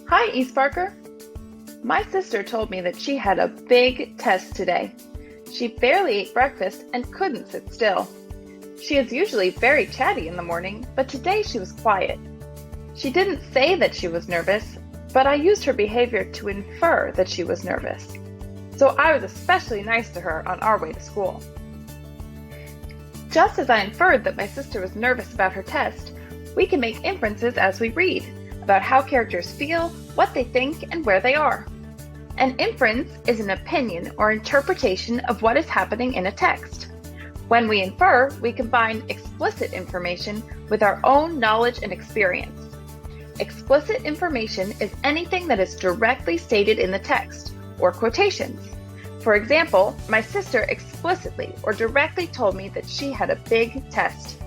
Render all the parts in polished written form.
Hi, eSparker. My sister told me that she had a big test today. She barely ate breakfast and couldn't sit still. She is usually very chatty in the morning, but today she was quiet. She didn't say that she was nervous, but I used her behavior to infer that she was nervous. So I was especially nice to her on our way to school. Just as I inferred that my sister was nervous about her test, we can make inferences as we read, about how characters feel, what they think, and where they are. An inference is an opinion or interpretation of what is happening in a text. When we infer, we combine explicit information with our own knowledge and experience. Explicit information is anything that is directly stated in the text, or quotations. For example, my sister explicitly or directly told me that she had a big test.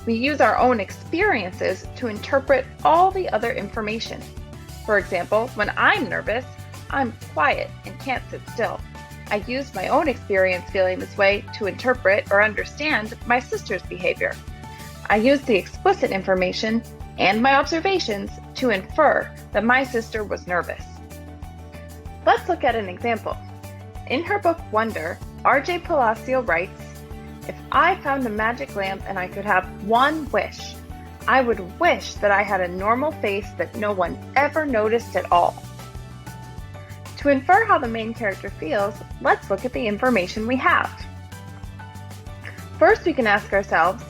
We use our own experiences to interpret all the other information. For example, when I'm nervous, I'm quiet and can't sit still. I used my own experience feeling this way to interpret or understand my sister's behavior. I used the explicit information and my observations to infer that my sister was nervous. Let's look at an example. In her book Wonder, R.J. Palacio writes, "If I found a magic lamp and I could have one wish, I would wish that I had a normal face that no one ever noticed at all." To infer how the main character feels, let's look at the information we have. First, we can ask ourselves,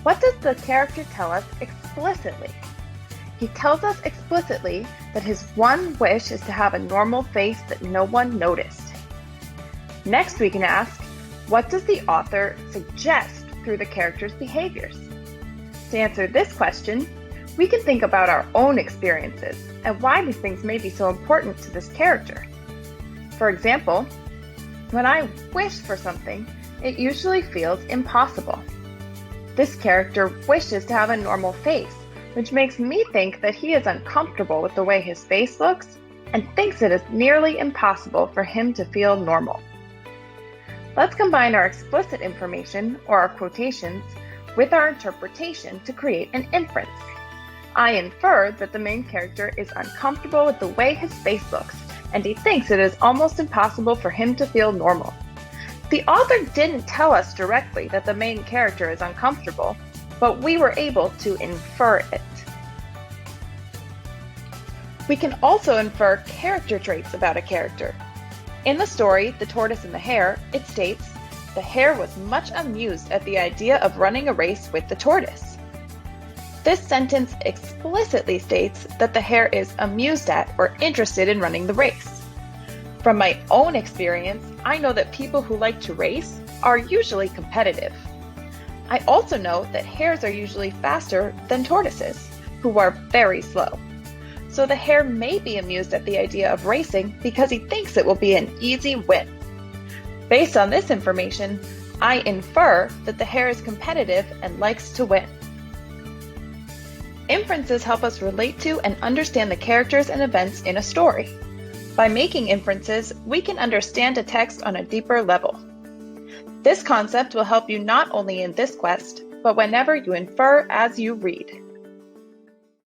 what does the character tell us explicitly? He tells us explicitly that his one wish is to have a normal face that no one noticed. Next, we can ask, what does the author suggest through the character's behaviors? To answer this question, we can think about our own experiences and why these things may be so important to this character. For example, when I wish for something, it usually feels impossible. This character wishes to have a normal face, which makes me think that he is uncomfortable with the way his face looks and thinks it is nearly impossible for him to feel normal. Let's combine our explicit information, or our quotations, with our interpretation to create an inference. I infer that the main character is uncomfortable with the way his face looks, and he thinks it is almost impossible for him to feel normal. The author didn't tell us directly that the main character is uncomfortable, but we were able to infer it. We can also infer character traits about a character. In the story, The Tortoise and the Hare, it states, "The hare was much amused at the idea of running a race with the tortoise." This sentence explicitly states that the hare is amused at or interested in running the race. From my own experience, I know that people who like to race are usually competitive. I also know that hares are usually faster than tortoises, who are very slow. So the hare may be amused at the idea of racing because he thinks it will be an easy win. Based on this information, I infer that the hare is competitive and likes to win. Inferences help us relate to and understand the characters and events in a story. By making inferences, we can understand a text on a deeper level. This concept will help you not only in this quest, but whenever you infer as you read.